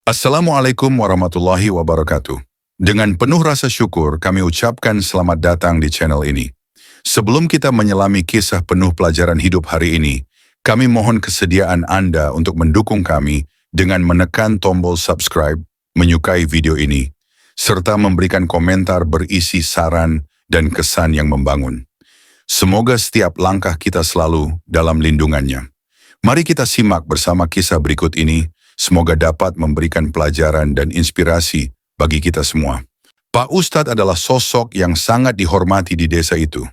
Assalamualaikum warahmatullahi wabarakatuh. Dengan penuh rasa syukur, kami ucapkan selamat datang di channel ini. Sebelum kita menyelami kisah penuh pelajaran hidup hari ini, kami mohon kesediaan Anda untuk mendukung kami dengan menekan tombol subscribe, menyukai video ini, serta memberikan komentar berisi saran dan kesan yang membangun. Semoga setiap langkah kita selalu dalam lindungannya. Mari kita simak bersama kisah berikut ini. Semoga dapat memberikan pelajaran dan inspirasi bagi kita semua. Pak Ustadz adalah sosok yang sangat dihormati di desa itu.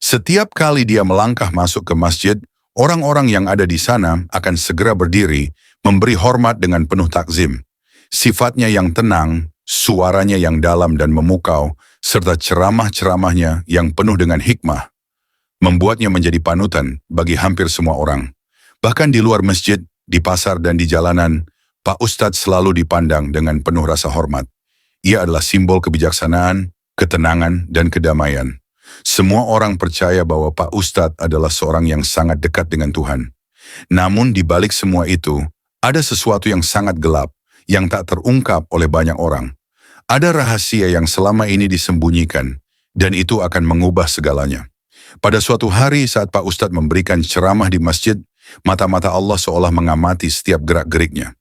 Setiap kali dia melangkah masuk ke masjid, orang-orang yang ada di sana akan segera berdiri, memberi hormat dengan penuh takzim. Sifatnya yang tenang, suaranya yang dalam dan memukau, serta ceramah-ceramahnya yang penuh dengan hikmah, membuatnya menjadi panutan bagi hampir semua orang. Bahkan di luar masjid, di pasar dan di jalanan, Pak Ustadz selalu dipandang dengan penuh rasa hormat. Ia adalah simbol kebijaksanaan, ketenangan, dan kedamaian. Semua orang percaya bahwa Pak Ustadz adalah seorang yang sangat dekat dengan Tuhan. Namun di balik semua itu, ada sesuatu yang sangat gelap, yang tak terungkap oleh banyak orang. Ada rahasia yang selama ini disembunyikan, dan itu akan mengubah segalanya. Pada suatu hari saat Pak Ustadz memberikan ceramah di masjid, mata-mata Allah seolah mengamati setiap gerak-geriknya.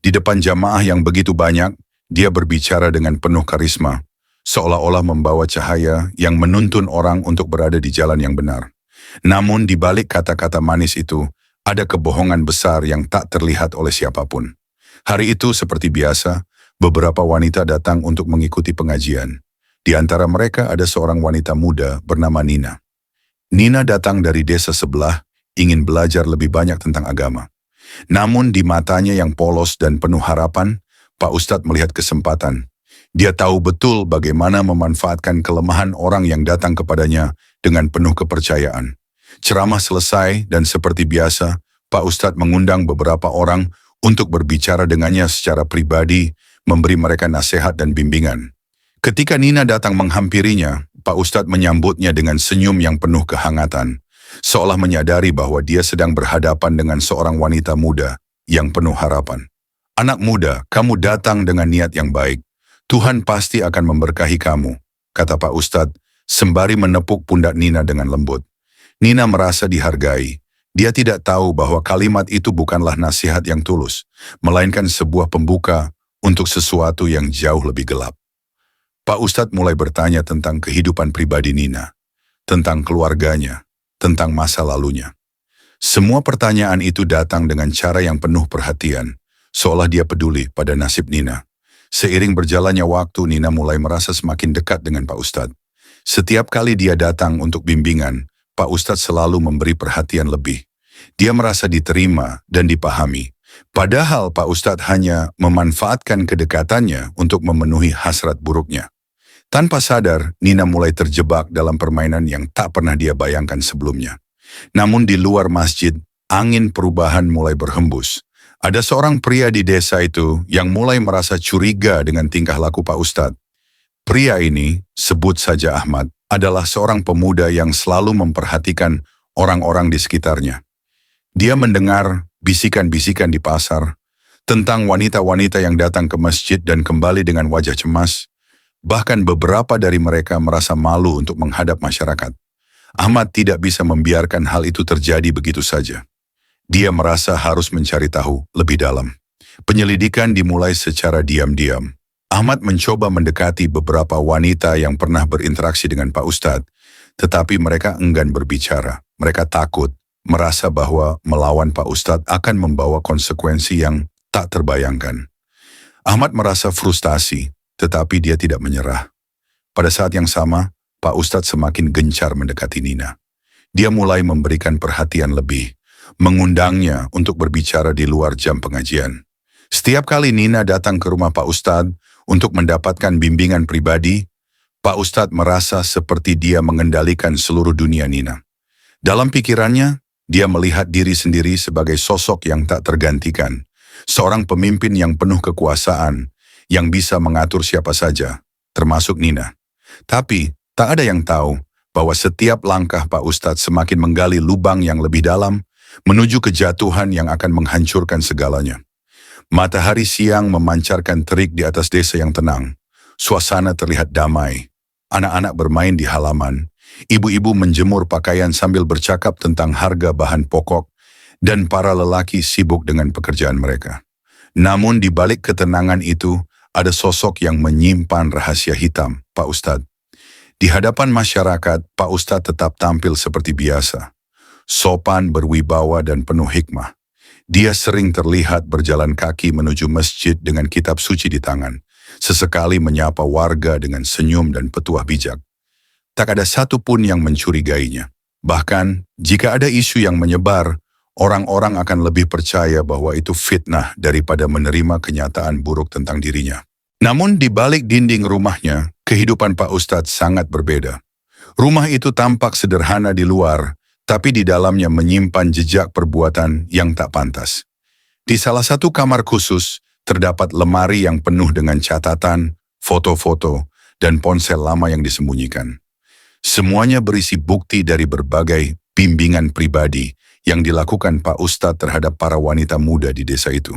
Di depan jamaah yang begitu banyak, dia berbicara dengan penuh karisma, seolah-olah membawa cahaya yang menuntun orang untuk berada di jalan yang benar. Namun di balik kata-kata manis itu, ada kebohongan besar yang tak terlihat oleh siapapun. Hari itu seperti biasa, beberapa wanita datang untuk mengikuti pengajian. Di antara mereka ada seorang wanita muda bernama Nina. Nina datang dari desa sebelah, ingin belajar lebih banyak tentang agama. Namun di matanya yang polos dan penuh harapan, Pak Ustadz melihat kesempatan. Dia tahu betul bagaimana memanfaatkan kelemahan orang yang datang kepadanya dengan penuh kepercayaan. Ceramah selesai dan seperti biasa, Pak Ustadz mengundang beberapa orang untuk berbicara dengannya secara pribadi, memberi mereka nasihat dan bimbingan. Ketika Nina datang menghampirinya, Pak Ustadz menyambutnya dengan senyum yang penuh kehangatan, seolah menyadari bahwa dia sedang berhadapan dengan seorang wanita muda yang penuh harapan. "Anak muda, kamu datang dengan niat yang baik. Tuhan pasti akan memberkahi kamu," kata Pak Ustadz, sembari menepuk pundak Nina dengan lembut. Nina merasa dihargai. Dia tidak tahu bahwa kalimat itu bukanlah nasihat yang tulus, melainkan sebuah pembuka untuk sesuatu yang jauh lebih gelap. Pak Ustadz mulai bertanya tentang kehidupan pribadi Nina, tentang keluarganya, tentang masa lalunya. Semua pertanyaan itu datang dengan cara yang penuh perhatian, seolah dia peduli pada nasib Nina. Seiring berjalannya waktu, Nina mulai merasa semakin dekat dengan Pak Ustadz. Setiap kali dia datang untuk bimbingan, Pak Ustadz selalu memberi perhatian lebih. Dia merasa diterima dan dipahami. Padahal Pak Ustadz hanya memanfaatkan kedekatannya untuk memenuhi hasrat buruknya. Tanpa sadar, Nina mulai terjebak dalam permainan yang tak pernah dia bayangkan sebelumnya. Namun di luar masjid, angin perubahan mulai berhembus. Ada seorang pria di desa itu yang mulai merasa curiga dengan tingkah laku Pak Ustadz. Pria ini, sebut saja Ahmad, adalah seorang pemuda yang selalu memperhatikan orang-orang di sekitarnya. Dia mendengar bisikan-bisikan di pasar tentang wanita-wanita yang datang ke masjid dan kembali dengan wajah cemas. Bahkan beberapa dari mereka merasa malu untuk menghadap masyarakat. Ahmad tidak bisa membiarkan hal itu terjadi begitu saja. Dia merasa harus mencari tahu lebih dalam. Penyelidikan dimulai secara diam-diam. Ahmad mencoba mendekati beberapa wanita yang pernah berinteraksi dengan Pak Ustadz, tetapi mereka enggan berbicara. Mereka takut, merasa bahwa melawan Pak Ustadz akan membawa konsekuensi yang tak terbayangkan. Ahmad merasa frustasi, tetapi dia tidak menyerah. Pada saat yang sama, Pak Ustadz semakin gencar mendekati Nina. Dia mulai memberikan perhatian lebih, mengundangnya untuk berbicara di luar jam pengajian. Setiap kali Nina datang ke rumah Pak Ustadz untuk mendapatkan bimbingan pribadi, Pak Ustadz merasa seperti dia mengendalikan seluruh dunia Nina. Dalam pikirannya, dia melihat diri sendiri sebagai sosok yang tak tergantikan, seorang pemimpin yang penuh kekuasaan, yang bisa mengatur siapa saja, termasuk Nina. Tapi, tak ada yang tahu bahwa setiap langkah Pak Ustadz semakin menggali lubang yang lebih dalam, menuju kejatuhan yang akan menghancurkan segalanya. Matahari siang memancarkan terik di atas desa yang tenang. Suasana terlihat damai. Anak-anak bermain di halaman. Ibu-ibu menjemur pakaian sambil bercakap tentang harga bahan pokok, dan para lelaki sibuk dengan pekerjaan mereka. Namun di balik ketenangan itu, ada sosok yang menyimpan rahasia hitam, Pak Ustadz. Di hadapan masyarakat, Pak Ustadz tetap tampil seperti biasa. Sopan, berwibawa, dan penuh hikmah. Dia sering terlihat berjalan kaki menuju masjid dengan kitab suci di tangan. Sesekali menyapa warga dengan senyum dan petuah bijak. Tak ada satu pun yang mencurigainya. Bahkan, jika ada isu yang menyebar, orang-orang akan lebih percaya bahwa itu fitnah daripada menerima kenyataan buruk tentang dirinya. Namun di balik dinding rumahnya, kehidupan Pak Ustadz sangat berbeda. Rumah itu tampak sederhana di luar, tapi di dalamnya menyimpan jejak perbuatan yang tak pantas. Di salah satu kamar khusus, terdapat lemari yang penuh dengan catatan, foto-foto, dan ponsel lama yang disembunyikan. Semuanya berisi bukti dari berbagai bimbingan pribadi yang dilakukan Pak Ustadz terhadap para wanita muda di desa itu.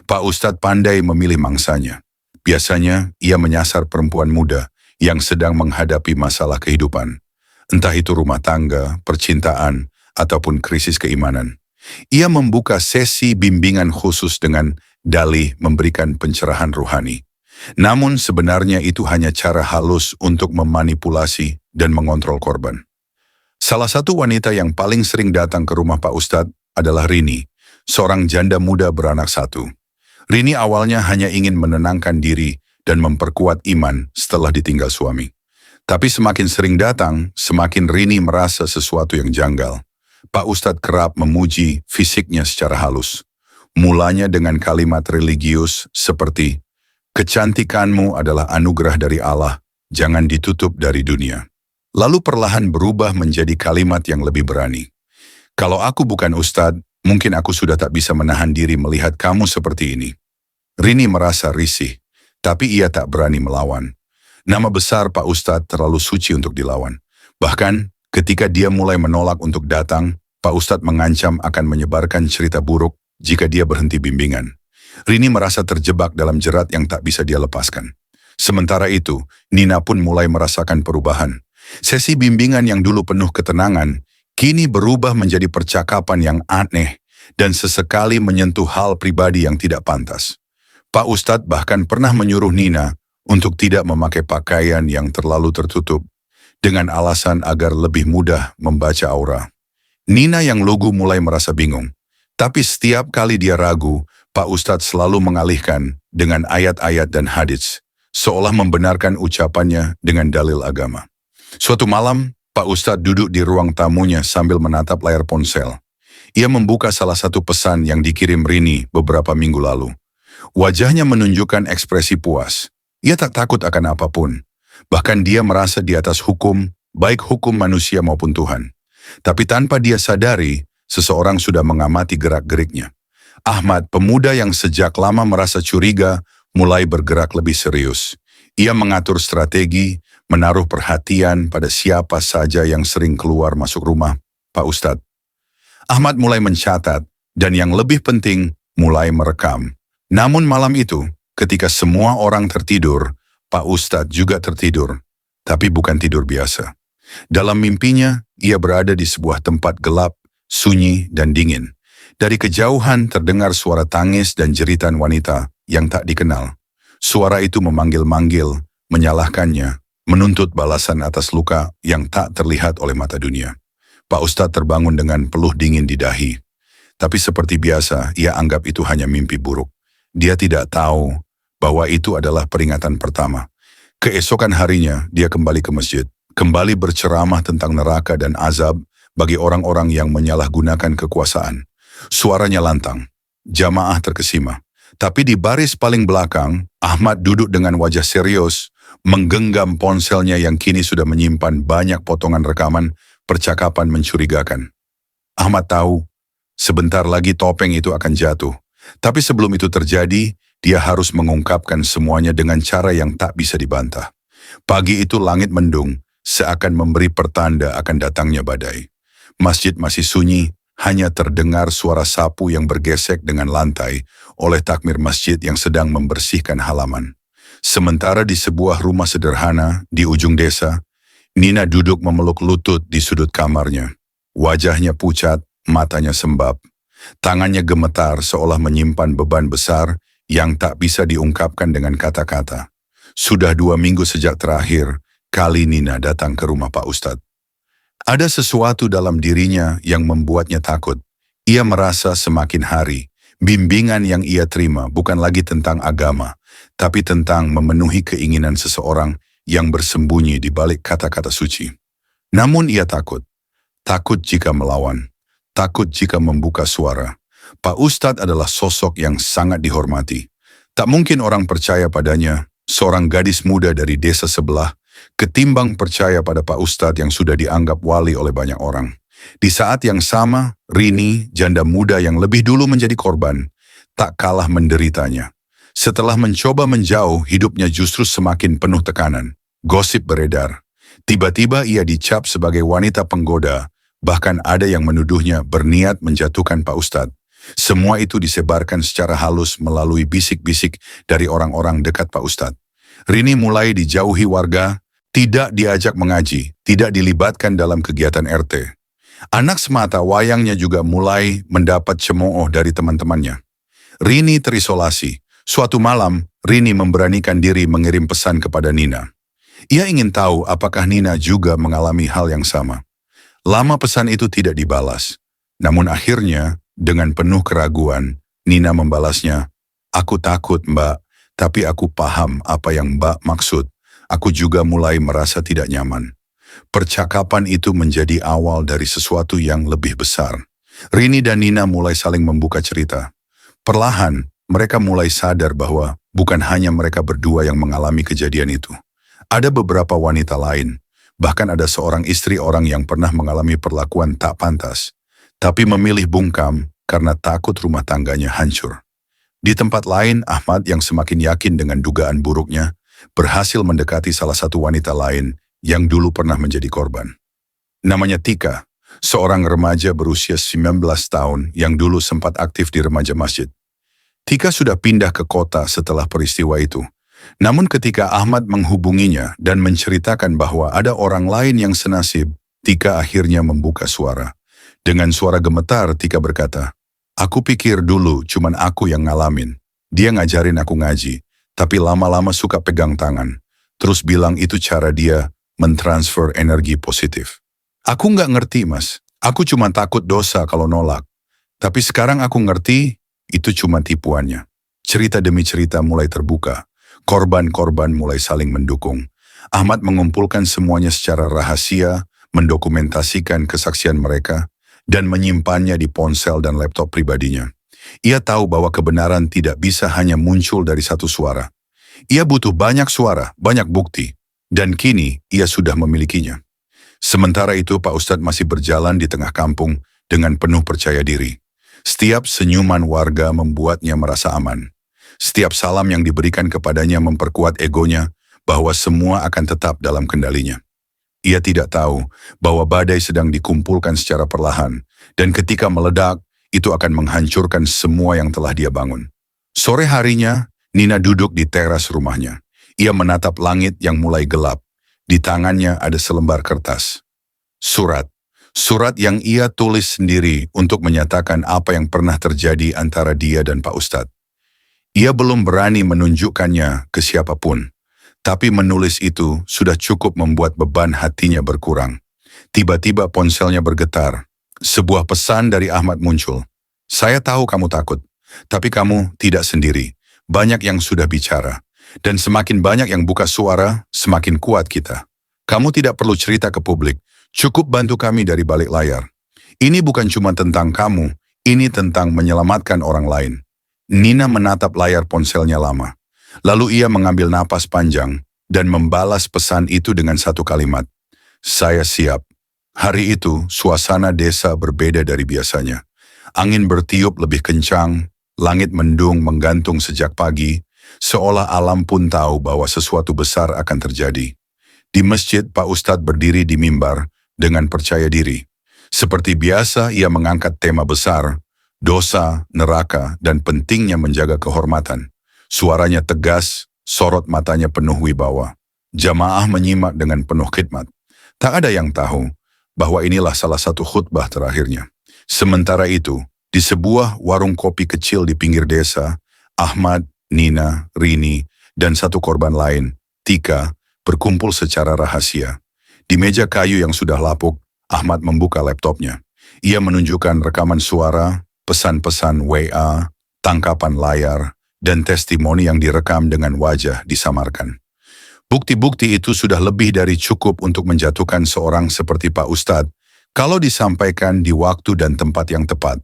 Pak Ustadz pandai memilih mangsanya. Biasanya ia menyasar perempuan muda yang sedang menghadapi masalah kehidupan. Entah itu rumah tangga, percintaan, ataupun krisis keimanan. Ia membuka sesi bimbingan khusus dengan dalih memberikan pencerahan ruhani. Namun sebenarnya itu hanya cara halus untuk memanipulasi dan mengontrol korban. Salah satu wanita yang paling sering datang ke rumah Pak Ustadz adalah Rini, seorang janda muda beranak satu. Rini awalnya hanya ingin menenangkan diri dan memperkuat iman setelah ditinggal suami. Tapi semakin sering datang, semakin Rini merasa sesuatu yang janggal. Pak Ustadz kerap memuji fisiknya secara halus. Mulanya dengan kalimat religius seperti, "Kecantikanmu adalah anugerah dari Allah, jangan ditutup dari dunia." Lalu perlahan berubah menjadi kalimat yang lebih berani. "Kalau aku bukan Ustadz, mungkin aku sudah tak bisa menahan diri melihat kamu seperti ini." Rini merasa risih, tapi ia tak berani melawan. Nama besar Pak Ustadz terlalu suci untuk dilawan. Bahkan, ketika dia mulai menolak untuk datang, Pak Ustadz mengancam akan menyebarkan cerita buruk jika dia berhenti bimbingan. Rini merasa terjebak dalam jerat yang tak bisa dia lepaskan. Sementara itu, Nina pun mulai merasakan perubahan. Sesi bimbingan yang dulu penuh ketenangan, kini berubah menjadi percakapan yang aneh dan sesekali menyentuh hal pribadi yang tidak pantas. Pak Ustadz bahkan pernah menyuruh Nina untuk tidak memakai pakaian yang terlalu tertutup dengan alasan agar lebih mudah membaca aura. Nina yang lugu mulai merasa bingung, tapi setiap kali dia ragu, Pak Ustadz selalu mengalihkan dengan ayat-ayat dan hadits, seolah membenarkan ucapannya dengan dalil agama. Suatu malam, Pak Ustadz duduk di ruang tamunya sambil menatap layar ponsel. Ia membuka salah satu pesan yang dikirim Rini beberapa minggu lalu. Wajahnya menunjukkan ekspresi puas. Ia tak takut akan apapun. Bahkan dia merasa di atas hukum, baik hukum manusia maupun Tuhan. Tapi tanpa dia sadari, seseorang sudah mengamati gerak-geriknya. Ahmad, pemuda yang sejak lama merasa curiga, mulai bergerak lebih serius. Ia mengatur strategi, menaruh perhatian pada siapa saja yang sering keluar masuk rumah Pak Ustadz. Ahmad mulai mencatat, dan yang lebih penting, mulai merekam. Namun malam itu, ketika semua orang tertidur, Pak Ustadz juga tertidur, tapi bukan tidur biasa. Dalam mimpinya, ia berada di sebuah tempat gelap, sunyi, dan dingin. Dari kejauhan terdengar suara tangis dan jeritan wanita yang tak dikenal. Suara itu memanggil-manggil, menyalahkannya, menuntut balasan atas luka yang tak terlihat oleh mata dunia. Pak Ustadz terbangun dengan peluh dingin di dahi. Tapi seperti biasa, ia anggap itu hanya mimpi buruk. Dia tidak tahu bahwa itu adalah peringatan pertama. Keesokan harinya, dia kembali ke masjid, kembali berceramah tentang neraka dan azab bagi orang-orang yang menyalahgunakan kekuasaan. Suaranya lantang, jamaah terkesima. Tapi di baris paling belakang, Ahmad duduk dengan wajah serius, menggenggam ponselnya yang kini sudah menyimpan banyak potongan rekaman percakapan mencurigakan. Ahmad tahu, sebentar lagi topeng itu akan jatuh. Tapi sebelum itu terjadi, dia harus mengungkapkan semuanya dengan cara yang tak bisa dibantah. Pagi itu langit mendung, seakan memberi pertanda akan datangnya badai. Masjid masih sunyi, Hanya terdengar suara sapu yang bergesek dengan lantai oleh takmir masjid yang sedang membersihkan halaman. Sementara di sebuah rumah sederhana di ujung desa, Nina duduk memeluk lutut di sudut kamarnya. Wajahnya pucat, matanya sembab. Tangannya gemetar seolah menyimpan beban besar yang tak bisa diungkapkan dengan kata-kata. Sudah 2 minggu sejak terakhir kali Nina datang ke rumah Pak Ustadz. Ada sesuatu dalam dirinya yang membuatnya takut. Ia merasa semakin hari, bimbingan yang ia terima bukan lagi tentang agama, tapi tentang memenuhi keinginan seseorang yang bersembunyi di balik kata-kata suci. Namun ia takut. Takut jika melawan. Takut jika membuka suara. Pak Ustadz adalah sosok yang sangat dihormati. Tak mungkin orang percaya padanya, seorang gadis muda dari desa sebelah, ketimbang percaya pada Pak Ustadz yang sudah dianggap wali oleh banyak orang. Di saat yang sama, Rini, janda muda yang lebih dulu menjadi korban, tak kalah menderitanya. Setelah mencoba menjauh, hidupnya justru semakin penuh tekanan. Gosip beredar. Tiba-tiba ia dicap sebagai wanita penggoda, bahkan ada yang menuduhnya berniat menjatuhkan Pak Ustadz. Semua itu disebarkan secara halus melalui bisik-bisik dari orang-orang dekat Pak Ustadz. Rini mulai dijauhi warga, tidak diajak mengaji, tidak dilibatkan dalam kegiatan RT. Anak semata wayangnya juga mulai mendapat cemooh dari teman-temannya. Rini terisolasi. Suatu malam, Rini memberanikan diri mengirim pesan kepada Nina. Ia ingin tahu apakah Nina juga mengalami hal yang sama. Lama pesan itu tidak dibalas. Namun akhirnya, dengan penuh keraguan, Nina membalasnya, "Aku takut, Mbak, tapi aku paham apa yang Mbak maksud. Aku juga mulai merasa tidak nyaman." Percakapan itu menjadi awal dari sesuatu yang lebih besar. Rini dan Nina mulai saling membuka cerita. Perlahan, mereka mulai sadar bahwa bukan hanya mereka berdua yang mengalami kejadian itu. Ada beberapa wanita lain, bahkan ada seorang istri orang yang pernah mengalami perlakuan tak pantas, tapi memilih bungkam karena takut rumah tangganya hancur. Di tempat lain, Ahmad yang semakin yakin dengan dugaan buruknya, berhasil mendekati salah satu wanita lain yang dulu pernah menjadi korban. Namanya Tika, seorang remaja berusia 19 tahun yang dulu sempat aktif di remaja masjid. Tika sudah pindah ke kota setelah peristiwa itu. Namun ketika Ahmad menghubunginya dan menceritakan bahwa ada orang lain yang senasib, Tika akhirnya membuka suara. Dengan suara gemetar, Tika berkata, "Aku pikir dulu cuman aku yang ngalamin. Dia ngajarin aku ngaji, tapi lama-lama suka pegang tangan. Terus bilang itu cara dia mentransfer energi positif. Aku nggak ngerti, Mas. Aku cuma takut dosa kalau nolak. Tapi sekarang aku ngerti itu cuma tipuannya." Cerita demi cerita mulai terbuka. Korban-korban mulai saling mendukung. Ahmad mengumpulkan semuanya secara rahasia, mendokumentasikan kesaksian mereka, dan menyimpannya di ponsel dan laptop pribadinya. Ia tahu bahwa kebenaran tidak bisa hanya muncul dari satu suara. Ia butuh banyak suara, banyak bukti, dan kini ia sudah memilikinya. Sementara itu Pak Ustadz masih berjalan di tengah kampung dengan penuh percaya diri. Setiap senyuman warga membuatnya merasa aman. Setiap salam yang diberikan kepadanya memperkuat egonya bahwa semua akan tetap dalam kendalinya. Ia tidak tahu bahwa badai sedang dikumpulkan secara perlahan, dan ketika meledak, itu akan menghancurkan semua yang telah dia bangun. Sore harinya, Nina duduk di teras rumahnya. Ia menatap langit yang mulai gelap. Di tangannya ada selembar kertas. Surat. Surat yang ia tulis sendiri untuk menyatakan apa yang pernah terjadi antara dia dan Pak Ustadz. Ia belum berani menunjukkannya ke siapapun. Tapi menulis itu sudah cukup membuat beban hatinya berkurang. Tiba-tiba ponselnya bergetar. Sebuah pesan dari Ahmad muncul. "Saya tahu kamu takut, tapi kamu tidak sendiri. Banyak yang sudah bicara. Dan semakin banyak yang buka suara, semakin kuat kita. Kamu tidak perlu cerita ke publik. Cukup bantu kami dari balik layar. Ini bukan cuma tentang kamu, ini tentang menyelamatkan orang lain." Nina menatap layar ponselnya lama. Lalu ia mengambil napas panjang dan membalas pesan itu dengan satu kalimat. "Saya siap." Hari itu, suasana desa berbeda dari biasanya. Angin bertiup lebih kencang, langit mendung menggantung sejak pagi, seolah alam pun tahu bahwa sesuatu besar akan terjadi. Di masjid, Pak Ustadz berdiri di mimbar dengan percaya diri. Seperti biasa, ia mengangkat tema besar, dosa, neraka, dan pentingnya menjaga kehormatan. Suaranya tegas, sorot matanya penuh wibawa. Jamaah menyimak dengan penuh khidmat. Tak ada yang tahu bahwa inilah salah satu khutbah terakhirnya. Sementara itu, di sebuah warung kopi kecil di pinggir desa, Ahmad, Nina, Rini, dan satu korban lain, Tika, berkumpul secara rahasia. Di meja kayu yang sudah lapuk, Ahmad membuka laptopnya. Ia menunjukkan rekaman suara, pesan-pesan WA, tangkapan layar, dan testimoni yang direkam dengan wajah disamarkan. Bukti-bukti itu sudah lebih dari cukup untuk menjatuhkan seorang seperti Pak Ustadz kalau disampaikan di waktu dan tempat yang tepat.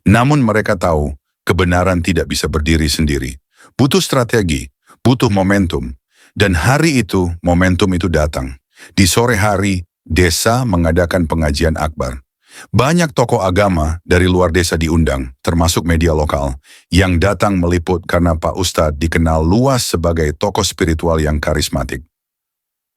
Namun mereka tahu, kebenaran tidak bisa berdiri sendiri. Butuh strategi, butuh momentum. Dan hari itu, momentum itu datang. Di sore hari, desa mengadakan pengajian akbar. Banyak tokoh agama dari luar desa diundang, termasuk media lokal, yang datang meliput karena Pak Ustadz dikenal luas sebagai tokoh spiritual yang karismatik.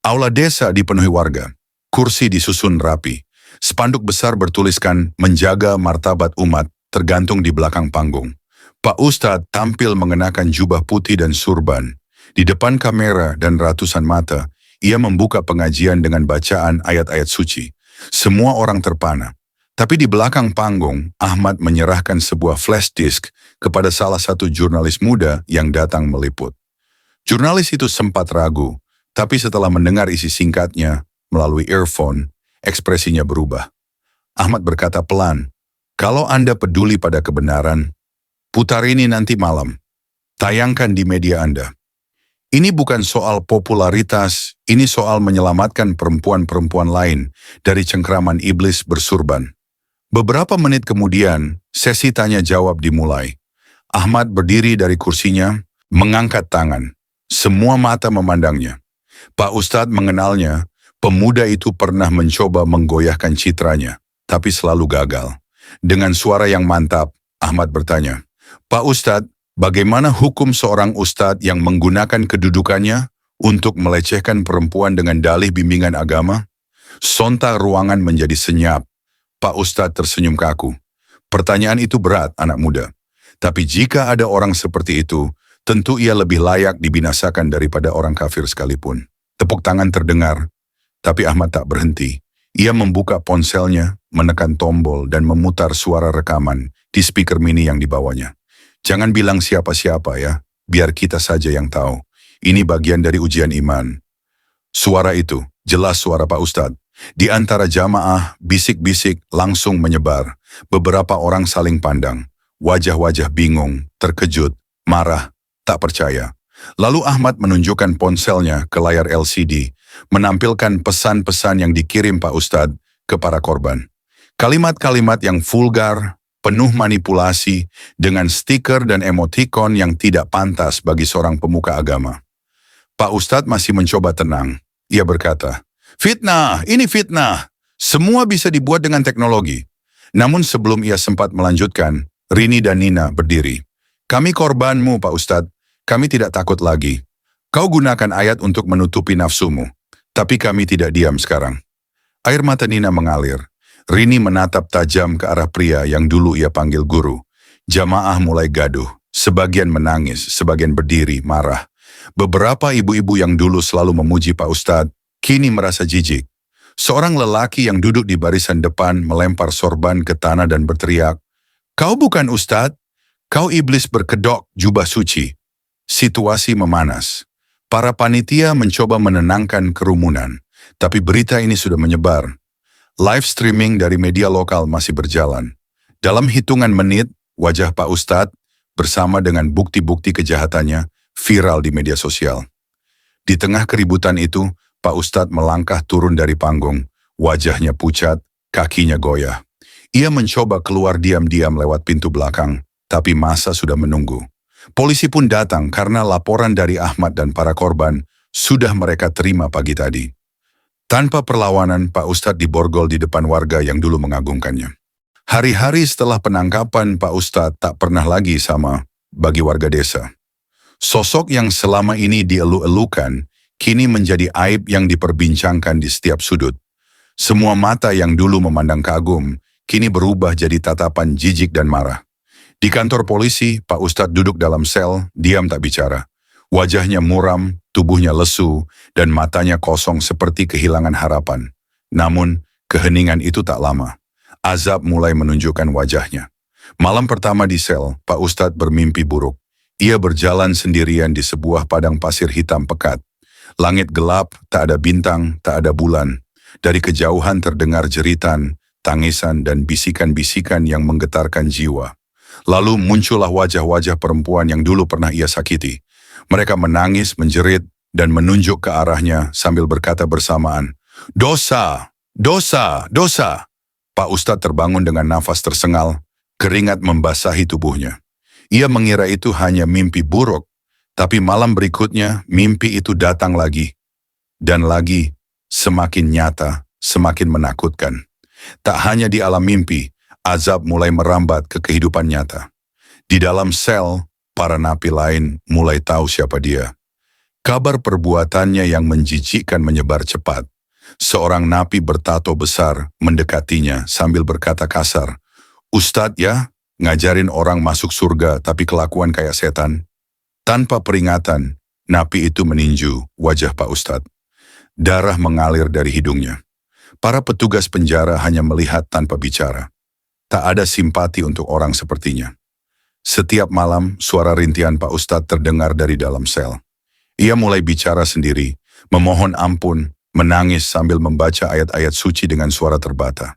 Aula desa dipenuhi warga, kursi disusun rapi, spanduk besar bertuliskan menjaga martabat umat tergantung di belakang panggung. Pak Ustadz tampil mengenakan jubah putih dan surban. Di depan kamera dan ratusan mata, ia membuka pengajian dengan bacaan ayat-ayat suci. Semua orang terpana. Tapi di belakang panggung, Ahmad menyerahkan sebuah flash disk kepada salah satu jurnalis muda yang datang meliput. Jurnalis itu sempat ragu, tapi setelah mendengar isi singkatnya melalui earphone, ekspresinya berubah. Ahmad berkata pelan, "Kalau Anda peduli pada kebenaran, putar ini nanti malam. Tayangkan di media Anda. Ini bukan soal popularitas, ini soal menyelamatkan perempuan-perempuan lain dari cengkraman iblis bersurban." Beberapa menit kemudian, sesi tanya jawab dimulai. Ahmad berdiri dari kursinya, mengangkat tangan. Semua mata memandangnya. Pak Ustadz mengenalnya, pemuda itu pernah mencoba menggoyahkan citranya, tapi selalu gagal. Dengan suara yang mantap, Ahmad bertanya, "Pak Ustadz, bagaimana hukum seorang ustadz yang menggunakan kedudukannya untuk melecehkan perempuan dengan dalih bimbingan agama?" Sontak ruangan menjadi senyap. Pak Ustadz tersenyum kaku. Pertanyaan itu berat, anak muda. Tapi jika ada orang seperti itu, tentu ia lebih layak dibinasakan daripada orang kafir sekalipun. Tepuk tangan terdengar, tapi Ahmad tak berhenti. Ia membuka ponselnya, menekan tombol dan memutar suara rekaman di speaker mini yang dibawanya. "Jangan bilang siapa-siapa ya, biar kita saja yang tahu. Ini bagian dari ujian iman." Suara itu, jelas suara Pak Ustadz. Di antara jamaah, bisik-bisik langsung menyebar. Beberapa orang saling pandang. Wajah-wajah bingung, terkejut, marah, tak percaya. Lalu Ahmad menunjukkan ponselnya ke layar LCD, menampilkan pesan-pesan yang dikirim Pak Ustadz ke para korban. Kalimat-kalimat yang vulgar, penuh manipulasi, dengan stiker dan emotikon yang tidak pantas bagi seorang pemuka agama. Pak Ustadz masih mencoba tenang. Ia berkata, "Fitnah, ini fitnah. Semua bisa dibuat dengan teknologi." Namun sebelum ia sempat melanjutkan, Rini dan Nina berdiri. "Kami korbanmu, Pak Ustadz. Kami tidak takut lagi. Kau gunakan ayat untuk menutupi nafsumu. Tapi kami tidak diam sekarang." Air mata Nina mengalir. Rini menatap tajam ke arah pria yang dulu ia panggil guru. Jamaah mulai gaduh. Sebagian menangis, sebagian berdiri, marah. Beberapa ibu-ibu yang dulu selalu memuji Pak Ustadz, kini merasa jijik. Seorang lelaki yang duduk di barisan depan melempar sorban ke tanah dan berteriak, "Kau bukan Ustadz, kau iblis berkedok jubah suci." Situasi memanas. Para panitia mencoba menenangkan kerumunan, tapi berita ini sudah menyebar. Live streaming dari media lokal masih berjalan. Dalam hitungan menit, wajah Pak Ustadz bersama dengan bukti-bukti kejahatannya viral di media sosial. Di tengah keributan itu, Pak Ustadz melangkah turun dari panggung, wajahnya pucat, kakinya goyah. Ia mencoba keluar diam-diam lewat pintu belakang, tapi masa sudah menunggu. Polisi pun datang karena laporan dari Ahmad dan para korban sudah mereka terima pagi tadi. Tanpa perlawanan, Pak Ustadz diborgol di depan warga yang dulu mengagungkannya. Hari-hari setelah penangkapan, Pak Ustadz tak pernah lagi sama bagi warga desa. Sosok yang selama ini dielu-elukan, kini menjadi aib yang diperbincangkan di setiap sudut. Semua mata yang dulu memandang kagum, kini berubah jadi tatapan jijik dan marah. Di kantor polisi, Pak Ustadz duduk dalam sel, diam tak bicara. Wajahnya muram, tubuhnya lesu, dan matanya kosong seperti kehilangan harapan. Namun, keheningan itu tak lama. Azab mulai menunjukkan wajahnya. Malam pertama di sel, Pak Ustadz bermimpi buruk. Ia berjalan sendirian di sebuah padang pasir hitam pekat. Langit gelap, tak ada bintang, tak ada bulan. Dari kejauhan terdengar jeritan, tangisan, dan bisikan-bisikan yang menggetarkan jiwa. Lalu muncullah wajah-wajah perempuan yang dulu pernah ia sakiti. Mereka menangis, menjerit, dan menunjuk ke arahnya sambil berkata bersamaan, "Dosa! Dosa! Dosa!" Pak Ustadz terbangun dengan nafas tersengal, keringat membasahi tubuhnya. Ia mengira itu hanya mimpi buruk, tapi malam berikutnya mimpi itu datang lagi. Dan lagi, semakin nyata, semakin menakutkan. Tak hanya di alam mimpi, azab mulai merambat ke kehidupan nyata. Di dalam sel, para napi lain mulai tahu siapa dia. Kabar perbuatannya yang menjijikkan menyebar cepat. Seorang napi bertato besar mendekatinya sambil berkata kasar, "Ustadz ya, ngajarin orang masuk surga tapi kelakuan kayak setan." Tanpa peringatan, napi itu meninju wajah Pak Ustadz. Darah mengalir dari hidungnya. Para petugas penjara hanya melihat tanpa bicara. Tak ada simpati untuk orang sepertinya. Setiap malam, suara rintihan Pak Ustadz terdengar dari dalam sel. Ia mulai bicara sendiri, memohon ampun, menangis sambil membaca ayat-ayat suci dengan suara terbata.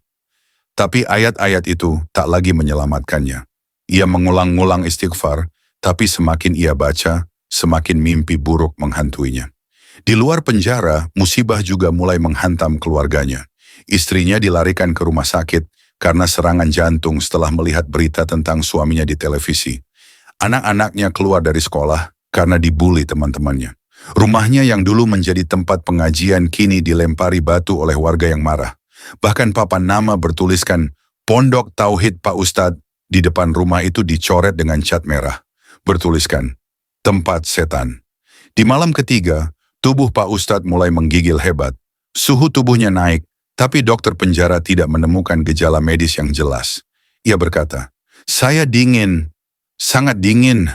Tapi ayat-ayat itu tak lagi menyelamatkannya. Ia mengulang-ulang istighfar, tapi semakin ia baca, semakin mimpi buruk menghantuinya. Di luar penjara, musibah juga mulai menghantam keluarganya. Istrinya dilarikan ke rumah sakit karena serangan jantung setelah melihat berita tentang suaminya di televisi. Anak-anaknya keluar dari sekolah karena dibully teman-temannya. Rumahnya yang dulu menjadi tempat pengajian kini dilempari batu oleh warga yang marah. Bahkan papan nama bertuliskan Pondok Tauhid Pak Ustadz di depan rumah itu dicoret dengan cat merah. Bertuliskan, tempat setan. Di malam ketiga, tubuh Pak Ustadz mulai menggigil hebat. Suhu tubuhnya naik, tapi dokter penjara tidak menemukan gejala medis yang jelas. Ia berkata, "Saya dingin, sangat dingin.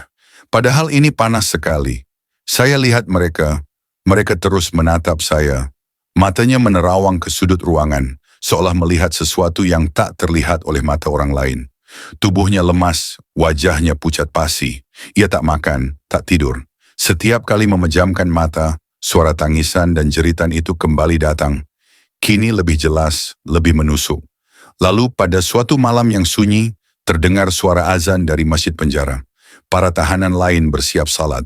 Padahal ini panas sekali. Saya lihat mereka terus menatap saya. Matanya menerawang ke sudut ruangan, seolah melihat sesuatu yang tak terlihat oleh mata orang lain. Tubuhnya lemas, wajahnya pucat pasi. Ia tak makan, tak tidur. Setiap kali memejamkan mata, suara tangisan dan jeritan itu kembali datang. Kini lebih jelas, lebih menusuk. Lalu pada suatu malam yang sunyi, terdengar suara azan dari masjid penjara. Para tahanan lain bersiap salat.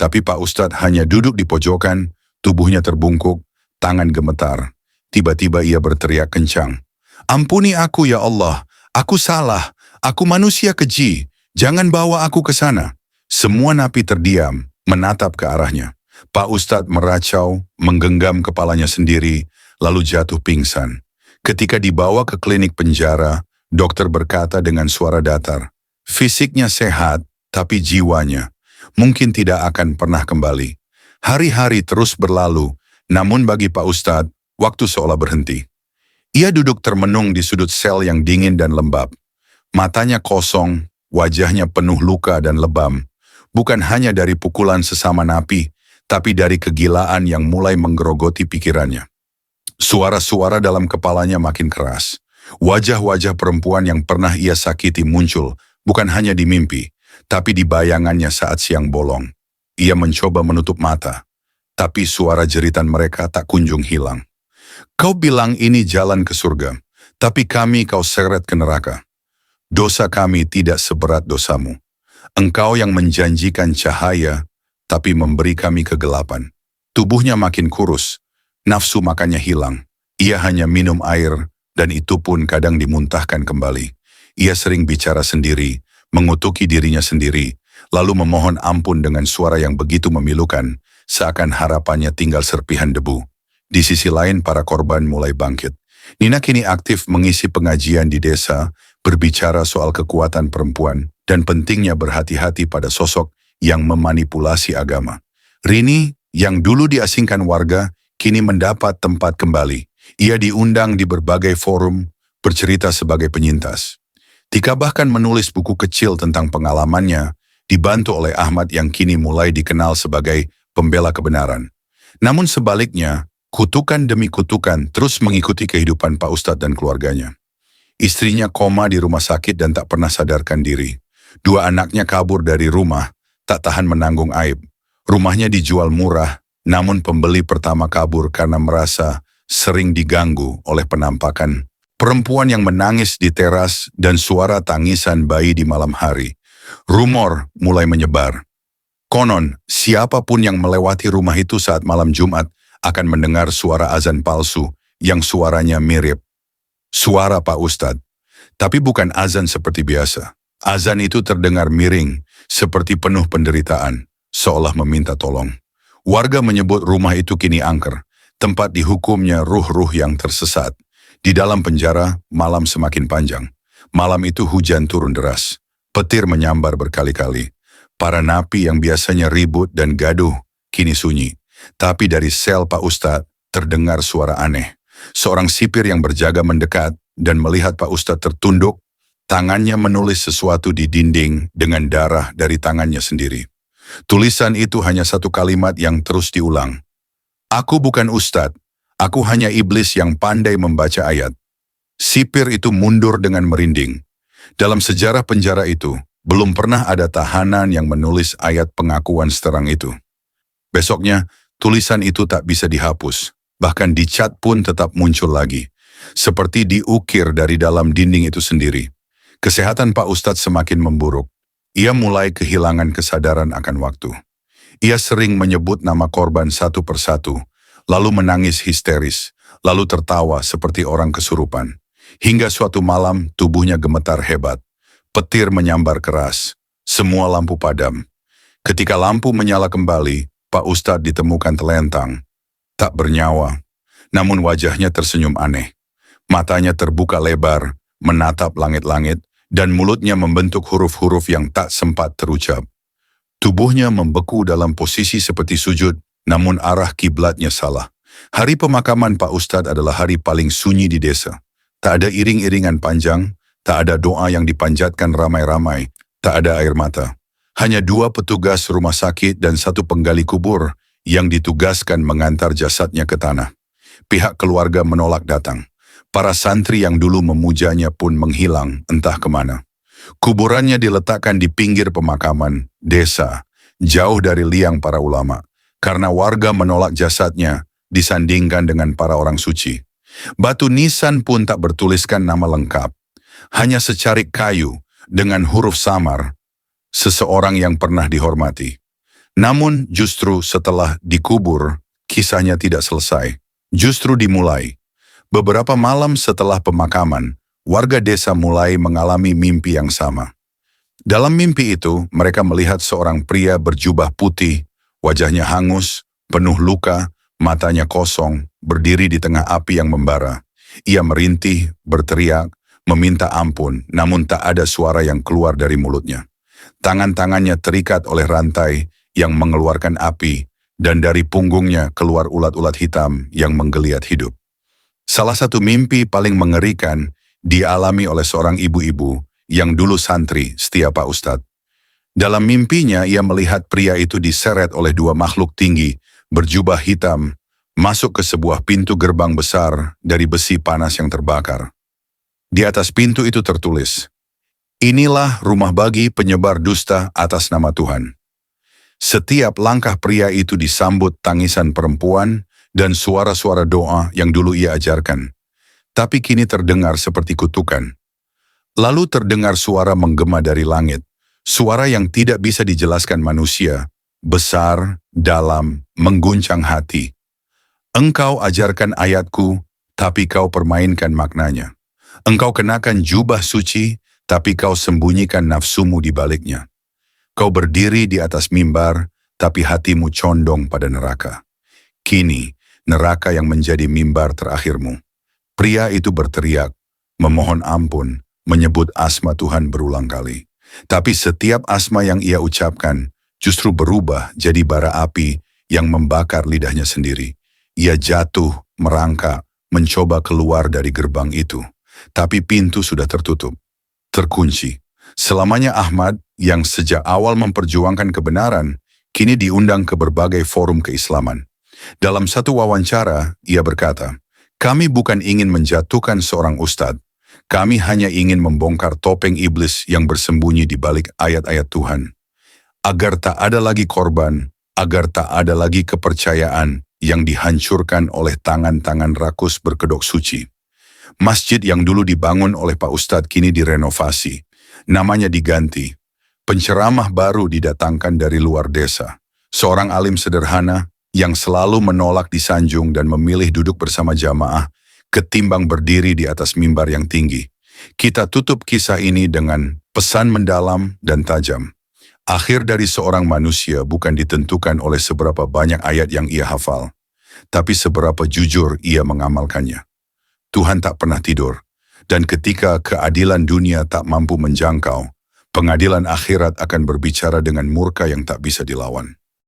Tapi Pak Ustadz hanya duduk di pojokan, tubuhnya terbungkuk, tangan gemetar. Tiba-tiba ia berteriak kencang, "Ampuni aku ya Allah, aku salah, aku manusia keji, jangan bawa aku ke sana." Semua napi terdiam, menatap ke arahnya. Pak Ustadz meracau, menggenggam kepalanya sendiri, lalu jatuh pingsan. Ketika dibawa ke klinik penjara, dokter berkata dengan suara datar, "Fisiknya sehat, tapi jiwanya mungkin tidak akan pernah kembali." Hari-hari terus berlalu, namun bagi Pak Ustadz, waktu seolah berhenti. Ia duduk termenung di sudut sel yang dingin dan lembab. Matanya kosong, wajahnya penuh luka dan lebam. Bukan hanya dari pukulan sesama napi, tapi dari kegilaan yang mulai menggerogoti pikirannya. Suara-suara dalam kepalanya makin keras. Wajah-wajah perempuan yang pernah ia sakiti muncul, bukan hanya di mimpi, tapi di bayangannya saat siang bolong. Ia mencoba menutup mata, tapi suara jeritan mereka tak kunjung hilang. "Kau bilang ini jalan ke surga, tapi kami kau seret ke neraka. Dosa kami tidak seberat dosamu. Engkau yang menjanjikan cahaya, tapi memberi kami kegelapan." Tubuhnya makin kurus, nafsu makannya hilang. Ia hanya minum air, dan itu pun kadang dimuntahkan kembali. Ia sering bicara sendiri, mengutuki dirinya sendiri, lalu memohon ampun dengan suara yang begitu memilukan, seakan harapannya tinggal serpihan debu. Di sisi lain, para korban mulai bangkit. Nina kini aktif mengisi pengajian di desa, berbicara soal kekuatan perempuan, dan pentingnya berhati-hati pada sosok yang memanipulasi agama. Rini, yang dulu diasingkan warga, kini mendapat tempat kembali. Ia diundang di berbagai forum, bercerita sebagai penyintas. Tika bahkan menulis buku kecil tentang pengalamannya, dibantu oleh Ahmad yang kini mulai dikenal sebagai pembela kebenaran. Namun sebaliknya, kutukan demi kutukan terus mengikuti kehidupan Pak Ustadz dan keluarganya. Istrinya koma di rumah sakit dan tak pernah sadarkan diri. 2 anaknya kabur dari rumah, tak tahan menanggung aib. Rumahnya dijual murah, namun pembeli pertama kabur karena merasa sering diganggu oleh penampakan perempuan yang menangis di teras dan suara tangisan bayi di malam hari. Rumor mulai menyebar. Konon, siapapun yang melewati rumah itu saat malam Jumat akan mendengar suara azan palsu yang suaranya mirip suara Pak Ustadz. Tapi bukan azan seperti biasa. Azan itu terdengar miring, seperti penuh penderitaan, seolah meminta tolong. Warga menyebut rumah itu kini angker, tempat dihukumnya ruh-ruh yang tersesat. Di dalam penjara, malam semakin panjang. Malam itu hujan turun deras. Petir menyambar berkali-kali. Para napi yang biasanya ribut dan gaduh, kini sunyi. Tapi dari sel Pak Ustadz, terdengar suara aneh. Seorang sipir yang berjaga mendekat dan melihat Pak Ustadz tertunduk, tangannya menulis sesuatu di dinding dengan darah dari tangannya sendiri. Tulisan itu hanya satu kalimat yang terus diulang. Aku bukan Ustadz. Aku hanya iblis yang pandai membaca ayat. Sipir itu mundur dengan merinding. Dalam sejarah penjara itu, belum pernah ada tahanan yang menulis ayat pengakuan seterang itu. Besoknya, tulisan itu tak bisa dihapus. Bahkan dicat pun tetap muncul lagi. Seperti diukir dari dalam dinding itu sendiri. Kesehatan Pak Ustadz semakin memburuk. Ia mulai kehilangan kesadaran akan waktu. Ia sering menyebut nama korban satu persatu, lalu menangis histeris, lalu tertawa seperti orang kesurupan. Hingga suatu malam tubuhnya gemetar hebat. Petir menyambar keras. Semua lampu padam. Ketika lampu menyala kembali, Pak Ustadz ditemukan telentang. Tak bernyawa. Namun wajahnya tersenyum aneh. Matanya terbuka lebar, menatap langit-langit, dan mulutnya membentuk huruf-huruf yang tak sempat terucap. Tubuhnya membeku dalam posisi seperti sujud, namun arah kiblatnya salah. Hari pemakaman Pak Ustadz adalah hari paling sunyi di desa. Tak ada iring-iringan panjang, tak ada doa yang dipanjatkan ramai-ramai, tak ada air mata. Hanya 2 petugas rumah sakit dan 1 penggali kubur yang ditugaskan mengantar jasadnya ke tanah. Pihak keluarga menolak datang. Para santri yang dulu memujanya pun menghilang entah kemana. Kuburannya diletakkan di pinggir pemakaman, desa, jauh dari liang para ulama. Karena warga menolak jasadnya, disandingkan dengan para orang suci. Batu nisan pun tak bertuliskan nama lengkap. Hanya secarik kayu dengan huruf samar, seseorang yang pernah dihormati. Namun justru setelah dikubur, kisahnya tidak selesai. Justru dimulai. Beberapa malam setelah pemakaman, warga desa mulai mengalami mimpi yang sama. Dalam mimpi itu, mereka melihat seorang pria berjubah putih, wajahnya hangus, penuh luka, matanya kosong, berdiri di tengah api yang membara. Ia merintih, berteriak, meminta ampun, namun tak ada suara yang keluar dari mulutnya. Tangan-tangannya terikat oleh rantai yang mengeluarkan api, dan dari punggungnya keluar ulat-ulat hitam yang menggeliat hidup. Salah satu mimpi paling mengerikan dialami oleh seorang ibu-ibu yang dulu santri setia Pak Ustadz. Dalam mimpinya ia melihat pria itu diseret oleh 2 makhluk tinggi berjubah hitam masuk ke sebuah pintu gerbang besar dari besi panas yang terbakar. Di atas pintu itu tertulis, "Inilah rumah bagi penyebar dusta atas nama Tuhan." Setiap langkah pria itu disambut tangisan perempuan dan suara-suara doa yang dulu ia ajarkan. Tapi kini terdengar seperti kutukan. Lalu terdengar suara menggema dari langit, suara yang tidak bisa dijelaskan manusia, besar, dalam, mengguncang hati. Engkau ajarkan ayatku, tapi kau permainkan maknanya. Engkau kenakan jubah suci, tapi kau sembunyikan nafsumu di baliknya. Kau berdiri di atas mimbar, tapi hatimu condong pada neraka. Kini, neraka yang menjadi mimbar terakhirmu. Pria itu berteriak, memohon ampun, menyebut asma Tuhan berulang kali. Tapi setiap asma yang ia ucapkan justru berubah jadi bara api yang membakar lidahnya sendiri. Ia jatuh, merangkak, mencoba keluar dari gerbang itu. Tapi pintu sudah tertutup, terkunci. Selamanya Ahmad, yang sejak awal memperjuangkan kebenaran, kini diundang ke berbagai forum keislaman. Dalam satu wawancara, ia berkata, "Kami bukan ingin menjatuhkan seorang ustadz. Kami hanya ingin membongkar topeng iblis yang bersembunyi di balik ayat-ayat Tuhan. Agar tak ada lagi korban, agar tak ada lagi kepercayaan yang dihancurkan oleh tangan-tangan rakus berkedok suci. Masjid yang dulu dibangun oleh Pak Ustadz kini direnovasi. Namanya diganti. Penceramah baru didatangkan dari luar desa. Seorang alim sederhana yang selalu menolak disanjung dan memilih duduk bersama jamaah ketimbang berdiri di atas mimbar yang tinggi. Kita tutup kisah ini dengan pesan mendalam dan tajam. Akhir dari seorang manusia bukan ditentukan oleh seberapa banyak ayat yang ia hafal, tapi seberapa jujur ia mengamalkannya. Tuhan tak pernah tidur, dan ketika keadilan dunia tak mampu menjangkau, pengadilan akhirat akan berbicara dengan murka yang tak bisa dilawan."